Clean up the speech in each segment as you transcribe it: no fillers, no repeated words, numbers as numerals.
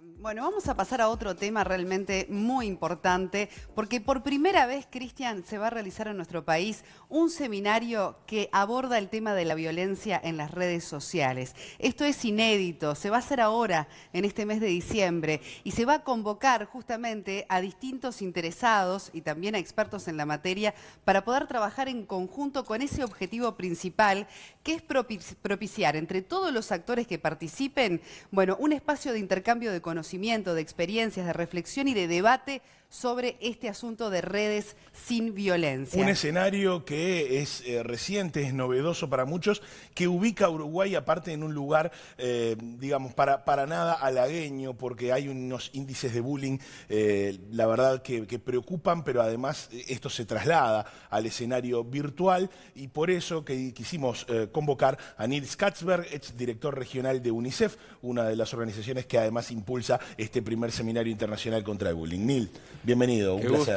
Bueno, vamos a pasar a otro tema realmente muy importante, porque por primera vez, Cristian, se va a realizar en nuestro país un seminario que aborda el tema de la violencia en las redes sociales. Esto es inédito, se va a hacer ahora, en este mes de diciembre, y se va a convocar justamente a distintos interesados y también a expertos en la materia para poder trabajar en conjunto con ese objetivo principal, que es propiciar entre todos los actores que participen, bueno, un espacio de intercambio de conocimiento, de experiencias, de reflexión y de debate sobre este asunto de redes sin violencia. Un escenario que es reciente, es novedoso para muchos, que ubica a Uruguay aparte en un lugar, digamos, para nada halagueño, porque hay unos índices de bullying, la verdad, que preocupan, pero además esto se traslada al escenario virtual y por eso que quisimos convocar a Nils Katzberg, exdirector regional de UNICEF, una de las organizaciones que además impulsa este primer seminario internacional contra el bullying. Nils, bienvenido, un placer.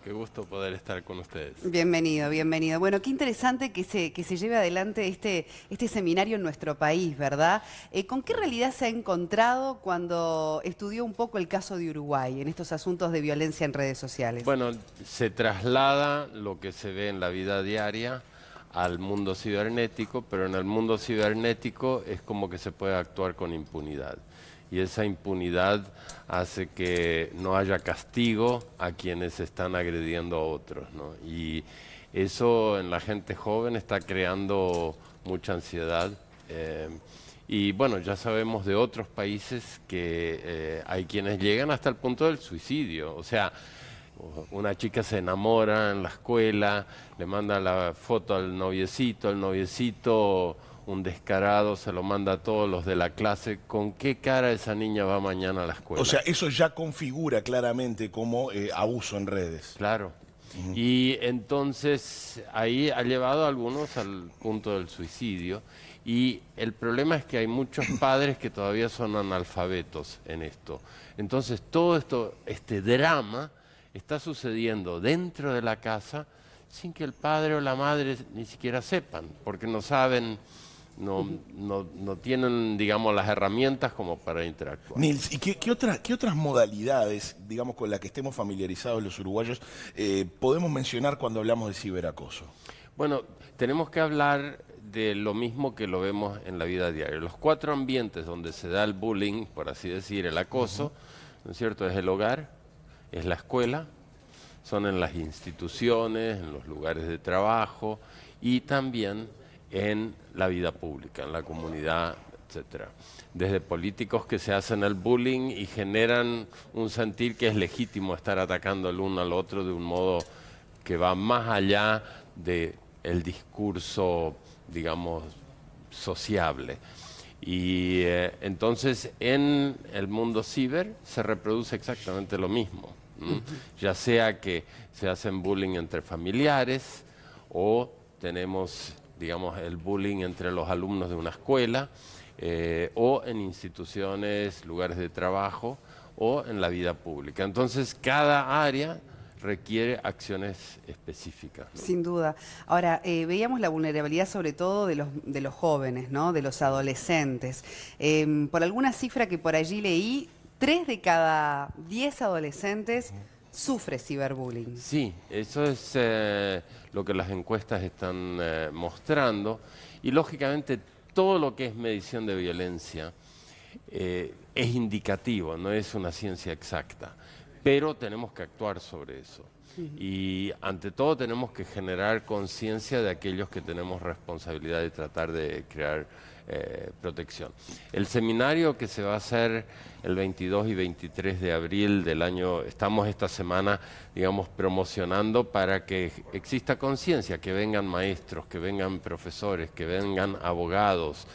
Qué gusto poder estar con ustedes. Bienvenido, bienvenido. Bueno, qué interesante que se lleve adelante este seminario en nuestro país, ¿verdad? ¿Con qué realidad se ha encontrado cuando estudió un poco el caso de Uruguay en estos asuntos de violencia en redes sociales? Bueno, se traslada lo que se ve en la vida diaria al mundo cibernético, pero en el mundo cibernético es como que se puede actuar con impunidad. Y esa impunidad hace que no haya castigo a quienes están agrediendo a otros, ¿no? Y eso en la gente joven está creando mucha ansiedad. Y bueno, ya sabemos de otros países que hay quienes llegan hasta el punto del suicidio. O sea, una chica se enamora en la escuela, le manda la foto al noviecito, el noviecito, un descarado, se lo manda a todos los de la clase. ¿Con qué cara esa niña va mañana a la escuela? O sea, eso ya configura claramente como abuso en redes. Claro. Y entonces ahí ha llevado a algunos al punto del suicidio. Y el problema es que hay muchos padres que todavía son analfabetos en esto. Entonces todo esto, este drama está sucediendo dentro de la casa sin que el padre o la madre ni siquiera sepan, porque no saben, no tienen, digamos, las herramientas como para interactuar. Nils, ¿y qué otras modalidades, digamos, con las que estemos familiarizados los uruguayos, podemos mencionar cuando hablamos de ciberacoso? Bueno, tenemos que hablar de lo mismo que lo vemos en la vida diaria. Los 4 ambientes donde se da el bullying, por así decir, el acoso, ¿no es cierto? Es el hogar, es la escuela, son en las instituciones, en los lugares de trabajo y también en la vida pública, en la comunidad, etcétera. Desde políticos que se hacen el bullying y generan un sentir que es legítimo estar atacando el uno al otro de un modo que va más allá del discurso, digamos, sociable. Y entonces en el mundo ciber se reproduce exactamente lo mismo, ya sea que se hacen bullying entre familiares o tenemos, digamos, el bullying entre los alumnos de una escuela o en instituciones, lugares de trabajo o en la vida pública. Entonces cada área requiere acciones específicas, ¿no? Sin duda. Ahora, veíamos la vulnerabilidad sobre todo de los jóvenes, ¿no? De los adolescentes. Por alguna cifra que por allí leí, 3 de cada 10 adolescentes sufre ciberbullying. Sí, eso es lo que las encuestas están mostrando. Y lógicamente todo lo que es medición de violencia es indicativo, no es una ciencia exacta. Pero tenemos que actuar sobre eso. Y ante todo tenemos que generar conciencia de aquellos que tenemos responsabilidad de tratar de crear protección. El seminario que se va a hacer el 22 y 23 de abril del año, estamos esta semana, digamos, promocionando para que exista conciencia, que vengan maestros, que vengan profesores, que vengan abogados.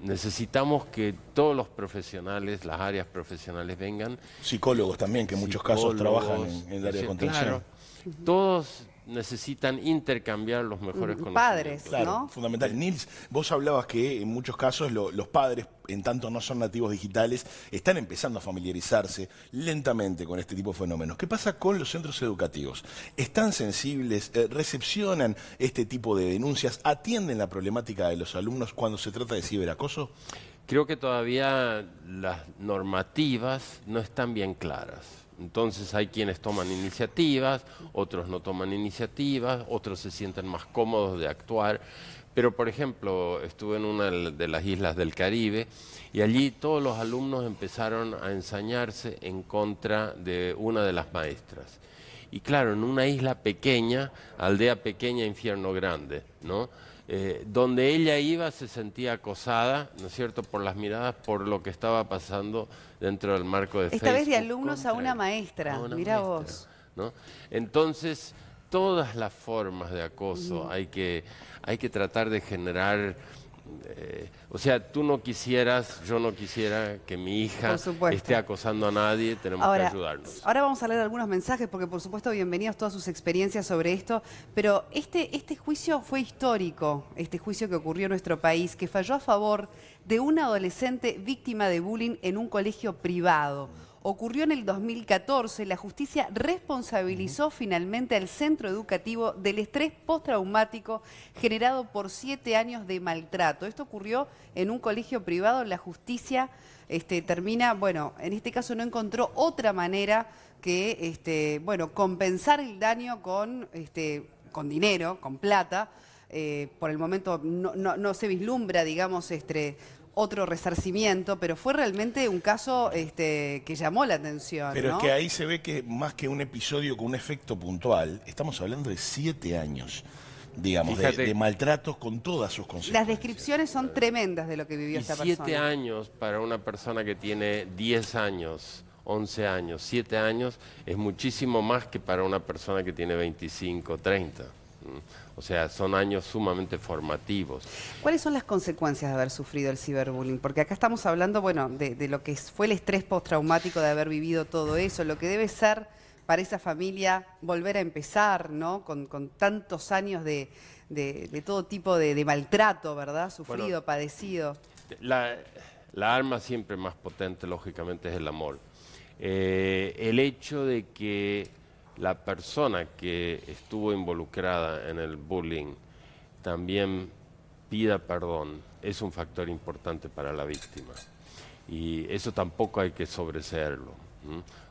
Necesitamos que todos los profesionales, las áreas profesionales vengan. Psicólogos también, que en muchos casos trabajan en el área de contención. Claro, todos necesitan intercambiar los mejores conocimientos. Padres, Claro, ¿no? fundamental. Nils, vos hablabas que en muchos casos los padres, en tanto no son nativos digitales, están empezando a familiarizarse lentamente con este tipo de fenómenos. ¿Qué pasa con los centros educativos? ¿Están sensibles? ¿Recepcionan este tipo de denuncias? ¿Atienden la problemática de los alumnos cuando se trata de ciberacoso? creo que todavía las normativas no están bien claras. Entonces hay quienes toman iniciativas, otros no toman iniciativas, otros se sienten más cómodos de actuar. Pero, por ejemplo, estuve en una de las islas del Caribe y allí todos los alumnos empezaron a ensañarse en contra de una de las maestras. Y claro, en una isla pequeña, aldea pequeña, infierno grande, ¿no? Donde ella iba se sentía acosada, ¿no es cierto?, por las miradas, por lo que estaba pasando dentro del marco de Facebook. Esta vez de alumnos a una maestra, mirá vos. ¿No? Entonces, todas las formas de acoso hay que tratar de generar... o sea, tú no quisieras, yo no quisiera que mi hija esté acosando a nadie, tenemos que ayudarnos. Ahora vamos a leer algunos mensajes porque por supuesto bienvenidos todas sus experiencias sobre esto, pero este juicio fue histórico, este juicio que ocurrió en nuestro país, que falló a favor de una adolescente víctima de bullying en un colegio privado. Ocurrió en el 2014, la justicia responsabilizó finalmente al centro educativo del estrés postraumático generado por 7 años de maltrato. Esto ocurrió en un colegio privado, la justicia termina, bueno, en este caso no encontró otra manera que, bueno, compensar el daño con dinero, con plata. Por el momento no se vislumbra, digamos, otro resarcimiento, pero fue realmente un caso que llamó la atención. Pero ¿no? es que ahí se ve que más que un episodio con un efecto puntual, estamos hablando de 7 años, digamos, de maltratos con todas sus consecuencias. Las descripciones son tremendas de lo que vivió esta persona. 7 años para una persona que tiene 10 años, 11 años, 7 años, es muchísimo más que para una persona que tiene 25, 30. O sea, son años sumamente formativos. ¿Cuáles son las consecuencias de haber sufrido el ciberbullying? Porque acá estamos hablando, bueno, de lo que fue el estrés postraumático de haber vivido todo eso, lo que debe ser para esa familia volver a empezar, ¿no? Con tantos años de todo tipo de maltrato, ¿verdad? Sufrido, bueno, padecido. La arma siempre más potente, lógicamente, es el amor. El hecho de que la persona que estuvo involucrada en el bullying también pida perdón es un factor importante para la víctima. Y eso tampoco hay que sobreseerlo.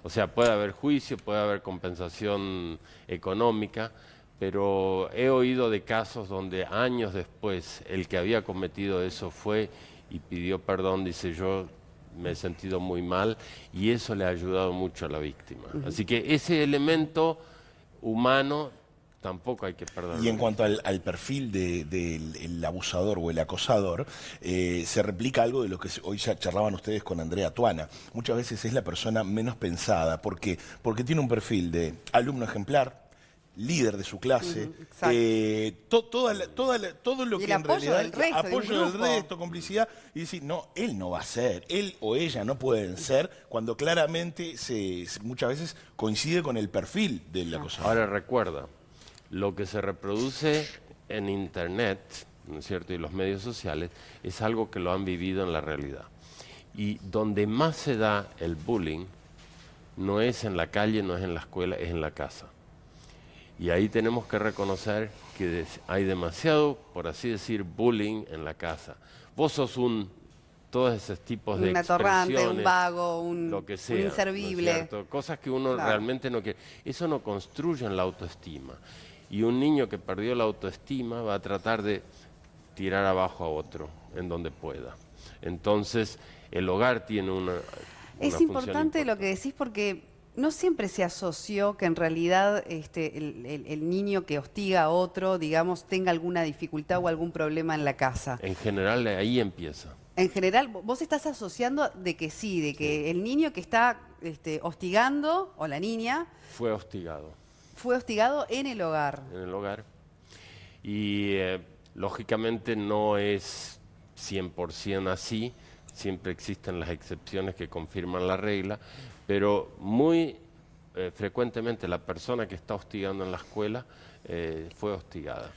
O sea, puede haber juicio, puede haber compensación económica, pero he oído de casos donde años después el que había cometido eso fue y pidió perdón, dice yo me he sentido muy mal, y eso le ha ayudado mucho a la víctima. Así que ese elemento humano tampoco hay que perderlo. Y en cuanto al perfil del abusador o el acosador, se replica algo de lo que hoy ya charlaban ustedes con Andrea Tuana. Muchas veces es la persona menos pensada. ¿Por qué? Porque tiene un perfil de alumno ejemplar, líder de su clase, todo lo que en realidad apoyo del resto, complicidad, y decir, no, él no va a ser, él o ella no pueden ser, cuando claramente muchas veces coincide con el perfil del acosador. Ahora recuerda, lo que se reproduce en Internet, ¿no es cierto?, y los medios sociales, es algo que lo han vivido en la realidad. Y donde más se da el bullying, no es en la calle, no es en la escuela, es en la casa. Y ahí tenemos que reconocer que hay demasiado, por así decir, bullying en la casa. Vos sos todos esos tipos de expresiones, atorrante, un vago, lo que sea, un inservible. ¿no es cosas que uno realmente no quiere. Eso no construye la autoestima. Y un niño que perdió la autoestima va a tratar de tirar abajo a otro en donde pueda. Entonces, el hogar tiene una Es importante lo que decís porque no siempre se asoció que en realidad el niño que hostiga a otro, digamos, tenga alguna dificultad o algún problema en la casa. En general, ahí empieza. En general, vos estás asociando de que sí, de que el niño que está hostigando, o la niña... Fue hostigado. Fue hostigado en el hogar. En el hogar. Y lógicamente no es 100% así, siempre existen las excepciones que confirman la regla, pero muy frecuentemente la persona que está hostigando en la escuela fue hostigada.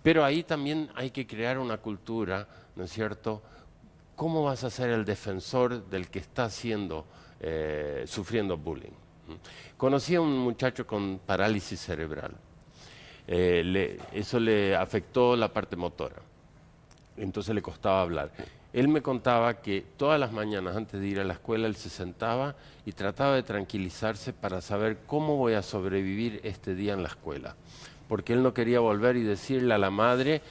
Pero ahí también hay que crear una cultura, ¿no es cierto? ¿Cómo vas a ser el defensor del que está sufriendo bullying? Conocí a un muchacho con parálisis cerebral. Eso le afectó la parte motora. Entonces le costaba hablar. Él me contaba que todas las mañanas antes de ir a la escuela él se sentaba y trataba de tranquilizarse para saber cómo voy a sobrevivir este día en la escuela. Porque él no quería volver y decirle a la madre,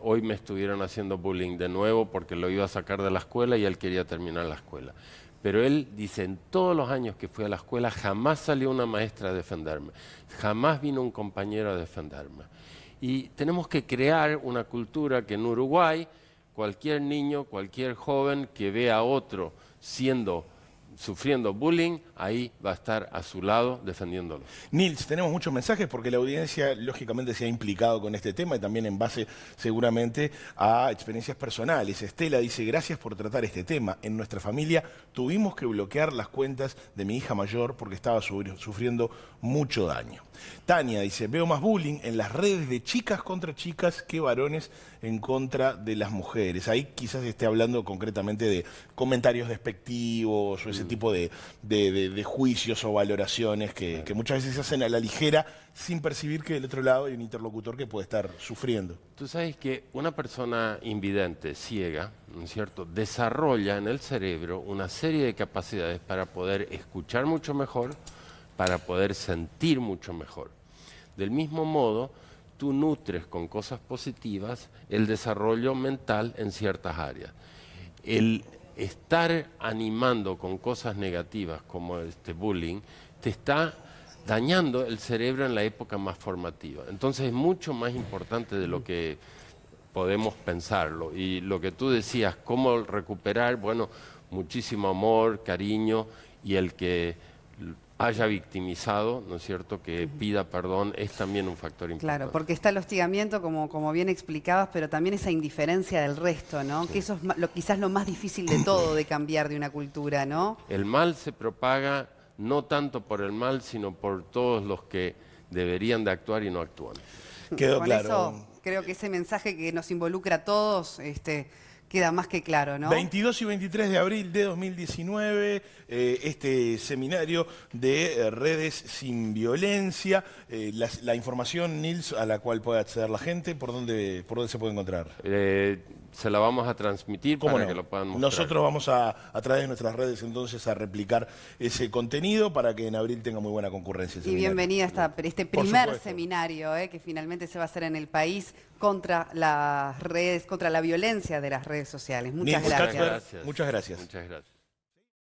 hoy me estuvieron haciendo bullying de nuevo porque lo iba a sacar de la escuela y él quería terminar la escuela. Pero él dice, en todos los años que fui a la escuela jamás salió una maestra a defenderme, jamás vino un compañero a defenderme. Y tenemos que crear una cultura que en Uruguay cualquier niño, cualquier joven que vea a otro sufriendo bullying, ahí va a estar a su lado defendiéndolo. Nils, tenemos muchos mensajes porque la audiencia lógicamente se ha implicado con este tema y también en base seguramente a experiencias personales. Estela dice, gracias por tratar este tema. En nuestra familia tuvimos que bloquear las cuentas de mi hija mayor porque estaba sufriendo mucho daño. Tania dice, veo más bullying en las redes de chicas contra chicas que varones en contra de las mujeres. Ahí quizás esté hablando concretamente de comentarios despectivos o ese tipo de juicios o valoraciones que muchas veces se hacen a la ligera sin percibir que del otro lado hay un interlocutor que puede estar sufriendo. Tú sabes que una persona invidente, ciega, ¿no es cierto?, desarrolla en el cerebro una serie de capacidades para poder escuchar mucho mejor, para poder sentir mucho mejor. Del mismo modo, tú nutres con cosas positivas el desarrollo mental en ciertas áreas. El estar animando con cosas negativas como este bullying te está dañando el cerebro en la época más formativa. Entonces es mucho más importante de lo que podemos pensarlo. Y lo que tú decías, cómo recuperar, bueno, muchísimo amor, cariño, y el que haya victimizado, ¿no es cierto?, que pida perdón, es también un factor importante. Claro, porque está el hostigamiento, como bien explicabas, pero también esa indiferencia del resto, ¿no? Sí. Que eso es quizás lo más difícil de todo de cambiar de una cultura, ¿no? El mal se propaga no tanto por el mal, sino por todos los que deberían de actuar y no actúan. Quedó Con claro. Eso creo que ese mensaje que nos involucra a todos, queda más que claro, ¿no? 22 y 23 de abril de 2019, este seminario de redes sin violencia. La información, Nils, a la cual puede acceder la gente, ¿por dónde se puede encontrar? Se la vamos a transmitir para que lo puedan mostrar. Nosotros vamos a través de nuestras redes entonces a replicar ese contenido para que en abril tenga muy buena concurrencia. Y bienvenida a este primer seminario que finalmente se va a hacer en el país contra las redes, contra la violencia de las redes sociales. Muchas gracias. Muchas gracias. Muchas gracias.